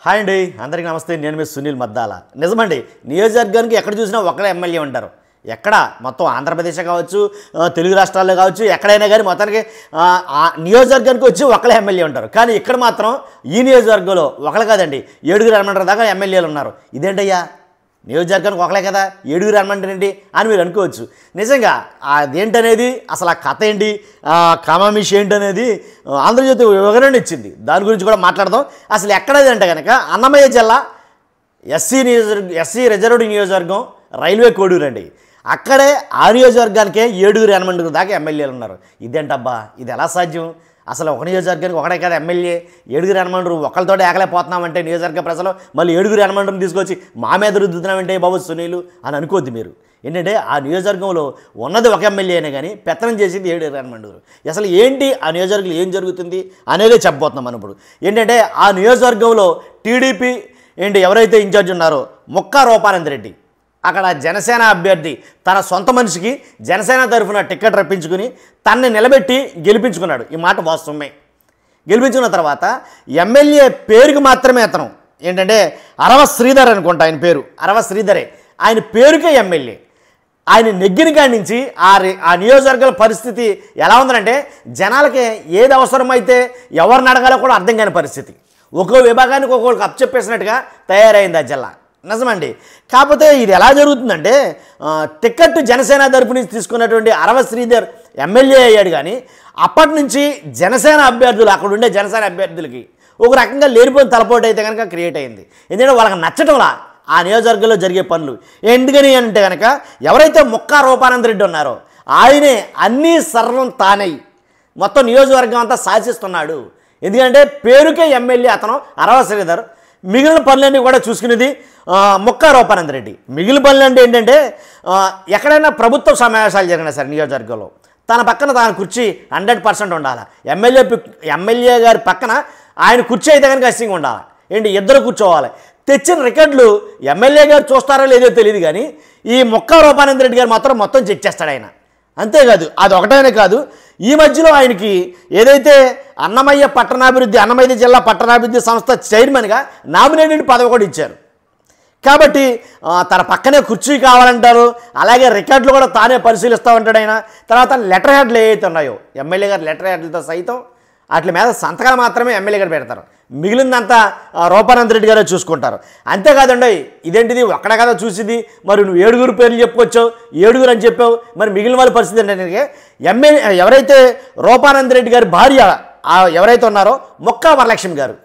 Hi అండి, అందరికీ నమస్తే. నేను మీ సునీల్ మద్దాల. నిజమండి, నియోజకవర్గానికి ఎక్కడ చూసినా ఒకరే ఎమ్మెల్యే ఉంటారు. ఎక్కడ మొత్తం ఆంధ్రప్రదేశ్ కావచ్చు, తెలుగు రాష్ట్రాల్లో కావచ్చు, ఎక్కడైనా కానీ మొత్తానికి నియోజకవర్గానికి వచ్చి ఒకరే ఎమ్మెల్యే ఉంటారు. కానీ ఇక్కడ మాత్రం ఈ నియోజకవర్గంలో ఒకరు కాదండి, 7 అనమంటారు దాకా ఎమ్మెల్యేలు ఉన్నారు. ఇదేంటయ్యా, నియోజకవర్గానికి ఒకలే కదా 7 అనమంటారండి అని మీరు అనుకోవచ్చు. నిజంగా అదేంటనేది, అసలు ఆ కథ ఏంటి, కామామిషి ఏంటనేది ఆంధ్రజ్యోతి వివరణ ఇచ్చింది. దాని గురించి కూడా మాట్లాడదాం. అసలు ఎక్కడది అంటే కనుక అన్నమయ్య జిల్లా ఎస్సీ రిజర్వ్డ్ నియోజకవర్గం, రైల్వే కోడూరు అండి. అక్కడే ఆ నియోజకవర్గానికే 7 అనమంటారు దాకా ఎమ్మెల్యేలు ఉన్నారు. ఇదేంటబ్బా, ఇది ఎలా సాధ్యం? అసలు ఒక నియోజకవర్గానికి ఒకటే కదా ఎమ్మెల్యే, 7 అనమంటారు. ఒకరితో ఏకలేకపోతున్నామంటే నియోజకవర్గ ప్రజలు మళ్ళీ 7 అనమంటారు తీసుకొచ్చి మా మీద రుద్దుతున్నామంటే బాబు సునీలు అని అనుకోద్ది మీరు. ఏంటంటే ఆ నియోజకవర్గంలో ఉన్నది ఒక ఎమ్మెల్యే అయినా కానీ పెత్తనం చేసేది 7 అనమంటారు. అసలు ఏంటి ఆ నియోజకవర్గంలో ఏం జరుగుతుంది అనేదే చెప్పబోతున్నాం మనం ఇప్పుడు. ఏంటంటే ఆ నియోజకవర్గంలో టీడీపీ ఎవరైతే ఇన్ఛార్జ్ ఉన్నారో ముక్కా రూపానంద రెడ్డి, అక్కడ జనసేన అభ్యర్థి తన సొంత మనిషికి జనసేన తరఫున టికెట్ రప్పించుకుని తనని నిలబెట్టి గెలిపించుకున్నాడు. ఈ మాట వాస్తవమే. గెలిపించుకున్న తర్వాత ఎమ్మెల్యే పేరుకి మాత్రమే అతను అరవ శ్రీధర్ అనుకుంటా, ఆయన పేరు అరవ శ్రీధరే. ఆయన పేరుకే ఎమ్మెల్యే. ఆయన నెగ్గిన కాడి నుంచి ఆ నియోజకవర్గాల పరిస్థితి ఎలా ఉందంటే, జనాలకి ఏది అవసరమైతే ఎవరిని అడగాలో కూడా అర్థం కాని పరిస్థితి. ఒక్కో విభాగానికి ఒక్కొక్కరికి అప్పచెప్పేసినట్టుగా తయారైంది ఆ జిల్లా. నిజమండి. కాకపోతే ఇది ఎలా జరుగుతుందంటే, టికెట్ జనసేన తరపు నుంచి తీసుకున్నటువంటి అరవ శ్రీధర్ ఎమ్మెల్యే అయ్యాడు. కానీ అప్పటి నుంచి జనసేన అభ్యర్థులు, అక్కడ ఉండే జనసేన అభ్యర్థులకి ఒక రకంగా లేనిపోయిన తలపోటు అయితే కనుక క్రియేట్ అయింది. ఎందుకంటే వాళ్ళకి నచ్చటంలా ఆ నియోజకవర్గంలో జరిగే పనులు. ఎందుకని అంటే కనుక ఎవరైతే ముక్కా రూపానంద రెడ్డి ఉన్నారో ఆయనే అన్నీ సర్వం తానై మొత్తం నియోజకవర్గం అంతా శాసిస్తున్నాడు. ఎందుకంటే పేరుకే ఎమ్మెల్యే అతను అరవ శ్రీధర్. మిగిలిన పనులన్నీ కూడా చూసుకునేది ముక్కా రూపానంద రెడ్డి. మిగిలిన పనులు అంటే ఏంటంటే, ఎక్కడైనా ప్రభుత్వ సమావేశాలు జరిగినా సరే నియోజకవర్గంలో తన పక్కన తన కుర్చీ 100% ఉండాలి. ఎమ్మెల్యే గారి పక్కన ఆయన కుర్చీ అయితే కనుక ఖచ్చితంగా ఉండాలి. ఇద్దరు కూర్చోవాలి. తెచ్చిన రికార్డులు ఎమ్మెల్యే గారు చూస్తారో లేదో తెలియదు, కానీ ఈ ముక్కా రూపానంద రెడ్డి గారు మొత్తం చెక్ చేస్తాడు ఆయన. అంతేకాదు, అది ఒకటైనా కాదు, ఈ మధ్యలో ఆయనకి ఏదైతే అన్నమయ్య జిల్లా పట్టణాభివృద్ధి సంస్థ చైర్మన్గా నామినేటెడ్ పదవి కూడా ఇచ్చారు. కాబట్టి తన పక్కనే కుర్చీ కావాలంటారు. అలాగే రికార్డులు కూడా తానే పరిశీలిస్తూ ఉంటాడు ఆయన. తర్వాత లెటర్ హెడ్లు ఏవైతే ఉన్నాయో ఎమ్మెల్యే గారు లెటర్ హెడ్లతో సైతం వాటి మీద సంతకాలు మాత్రమే ఎమ్మెల్యే గారు పెడతారు. మిగిలిందంతా రూపానంద రెడ్డి గారే చూసుకుంటారు. అంతేకాదండి, ఇదేంటిది ఒక్కడ కదా చూసింది, మరి నువ్వు 7 పేర్లు చెప్పుకొచ్చావు, 7 అని చెప్పావు, మరి మిగిలిన వాళ్ళ పరిస్థితి ఏంటంటే, ఎవరైతే రూపానంద రెడ్డి గారి భార్య ఎవరైతే ఉన్నారో ముక్కా వరలక్ష్మి గారు,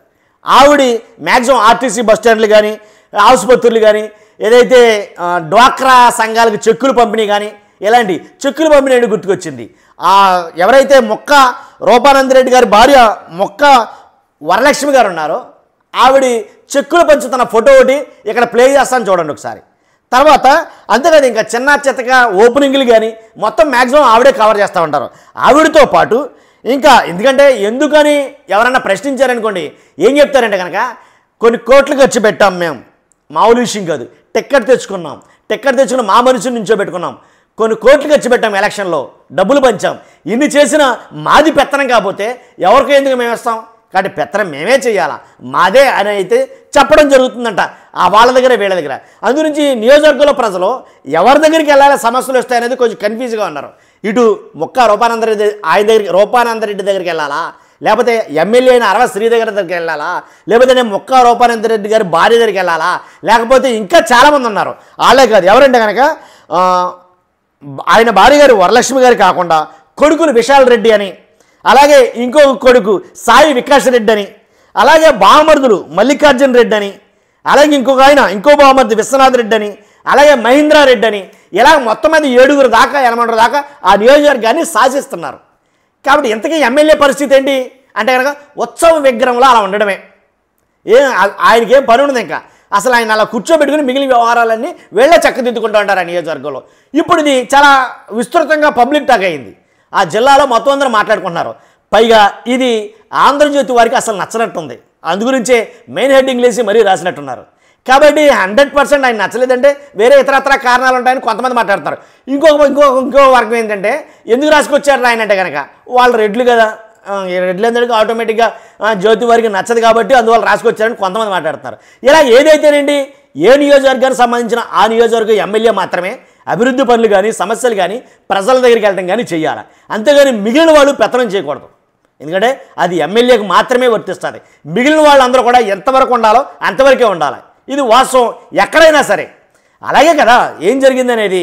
ఆవిడ మ్యాక్సిమం ఆర్టీసీ బస్టాండ్లు కానీ ఆసుపత్రులు కానీ ఏదైతే డ్వాక్రా సంఘాలకు చెక్కులు పంపిణీ కానీ ఇలాంటి చెక్కులు పంపిణీ గుర్తుకొచ్చింది. ఎవరైతే ముక్కా రూపానంద రెడ్డి గారి భార్య ముక్కా వరలక్ష్మి గారు ఉన్నారో ఆవిడ చెక్కులు పంచుతున్న ఫోటో ఒకటి ఇక్కడ ప్లే చేస్తాను చూడండి ఒకసారి. తర్వాత అంతేకాదు, ఇంకా చిన్న చిత్తగా ఓపెనింగ్లు కానీ మొత్తం మ్యాక్సిమం ఆవిడే కవర్ చేస్తూ ఉంటారు. ఆవిడతో పాటు ఇంకా ఎందుకని ఎవరన్నా ప్రశ్నించారనుకోండి, ఏం చెప్తారంటే కనుక, కొన్ని కోట్లు ఖర్చు పెట్టాం మేము, మామూలు విషయం కాదు, టిక్కెట్ తెచ్చుకుని మా మనుషుని నుంచోబెట్టుకున్నాం, కొన్ని కోట్లు ఖర్చు పెట్టాం, ఎలక్షన్లో డబ్బులు పంచాం, ఇన్ని చేసిన మాది పెత్తనం కాకపోతే ఎవరికో ఎందుకు మేము ఇస్తాం, కాబట్టి పెత్తనం మేమే చేయాలా, మాదే అని అయితే చెప్పడం జరుగుతుందంట ఆ వాళ్ళ దగ్గర వీళ్ళ దగ్గర. అందుగురించి నియోజకవర్గంలో ప్రజలు ఎవరి దగ్గరికి వెళ్ళాలి, సమస్యలు వస్తాయనేది కొంచెం కన్ఫ్యూజ్గా ఉన్నారు. ఇటు ముక్కా రూపానంద రెడ్డి దగ్గరికి వెళ్ళాలా, లేకపోతే ఎమ్మెల్యే అయిన అరవ శ్రీధర్ దగ్గరికి వెళ్ళాలా, లేకపోతే నేను ముక్కా రూపానంద రెడ్డి గారి భార్య దగ్గరికి వెళ్ళాలా, లేకపోతే ఇంకా చాలామంది ఉన్నారు. వాళ్ళే కాదు, ఎవరంటే కనుక ఆయన భార్య గారు వరలక్ష్మి గారు కాకుండా కొడుకులు విశాల్ రెడ్డి అని, అలాగే ఇంకొక కొడుకు సాయి వికాస్ రెడ్డి అని, అలాగే బావమరుదులు మల్లికార్జున రెడ్డి అని, అలాగే ఇంకో బావమరుది విశ్వనాథ్ రెడ్డి అని, అలాగే మహేంద్ర రెడ్డి అని, ఇలా మొత్తం మీద 7 దాకా 8 దాకా ఆ నియోజకవర్గాన్ని శాసిస్తున్నారు. కాబట్టి ఇంతకీ ఎమ్మెల్యే పరిస్థితి ఏంటి అంటే కనుక ఉత్సవ విగ్రహంలో అలా ఉండడమే. ఆయనకేం పని ఉండదు. ఇంకా అసలు ఆయన అలా కూర్చోబెట్టుకుని మిగిలిన వ్యవహారాలన్నీ వీళ్ళే చక్కదిద్దుకుంటూ ఉంటారు ఆ నియోజకవర్గంలో. ఇప్పుడు ఇది చాలా విస్తృతంగా పబ్లిక్ టాక్ అయింది. ఆ జిల్లాలో మొత్తం అందరూ మాట్లాడుకుంటున్నారు. పైగా ఇది ఆంధ్రజ్యోతి వారికి అసలు నచ్చనట్టుంది. అందుగురించే మెయిన్ హెడ్డింగ్ లేసి మరీ రాసినట్టున్నారు. కాబట్టి 100% ఆయన నచ్చలేదంటే వేరే ఇతరత్ర కారణాలు ఉంటాయని కొంతమంది మాట్లాడతారు. ఇంకో వర్గం ఏంటంటే, ఎందుకు రాసుకొచ్చారు ఆయన అంటే కనుక వాళ్ళు రెడ్లు కదా, రెడ్లందరికీ ఆటోమేటిక్గా జ్యోతి వారికి నచ్చదు కాబట్టి అందువల్ల రాసుకొచ్చారని కొంతమంది మాట్లాడుతున్నారు. ఇలా ఏదైతేనండి ఏ నియోజకవర్గానికి సంబంధించిన ఆ నియోజకవర్గ ఎమ్మెల్యే మాత్రమే అభివృద్ధి పనులు కానీ సమస్యలు కానీ ప్రజల దగ్గరికి వెళ్ళడం కానీ చేయాలి. అంతేగాని మిగిలిన వాళ్ళు పెత్తనం చేయకూడదు. ఎందుకంటే అది ఎమ్మెల్యేకి మాత్రమే వర్తిస్తుంది. మిగిలిన వాళ్ళందరూ కూడా ఎంతవరకు ఉండాలో అంతవరకే ఉండాలి. ఇది వాస్తవం ఎక్కడైనా సరే. అలాగే కదా ఏం జరిగిందనేది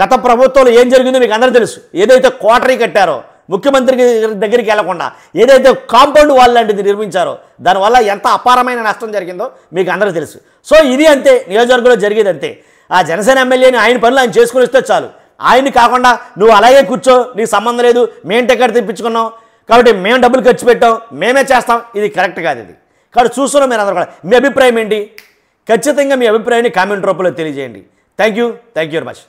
గత ప్రభుత్వంలో ఏం జరిగిందో మీకు అందరూ తెలుసు. ఏదైతే కోటరీ కట్టారో ముఖ్యమంత్రి దగ్గరికి వెళ్లకుండా ఏదైతే కాంపౌండ్ వాల్ లాంటిది నిర్మించారో దానివల్ల ఎంత అపారమైన నష్టం జరిగిందో మీకు అందరూ తెలుసు. సో ఇది అంతే, నియోజకవర్గంలో జరిగేది అంతే. ఆ జనసేన ఎమ్మెల్యేని ఆయన పనులు ఆయన చేసుకుని వస్తే చాలు. ఆయన్ని కాకుండా నువ్వు అలాగే కూర్చో, నీకు సంబంధం లేదు, మేము టికెట్ తెప్పించుకున్నాం కాబట్టి మేము డబ్బులు ఖర్చు పెట్టాం, మేమే చేస్తాం, ఇది కరెక్ట్ కాదు. ఇది కాబట్టి చూస్తున్నాం. మీరు అందరూ కూడా మీ అభిప్రాయం ఏంటి? ఖచ్చితంగా మీ అభిప్రాయాన్ని కామెంట్ రూపంలో తెలియజేయండి. Thank you very much.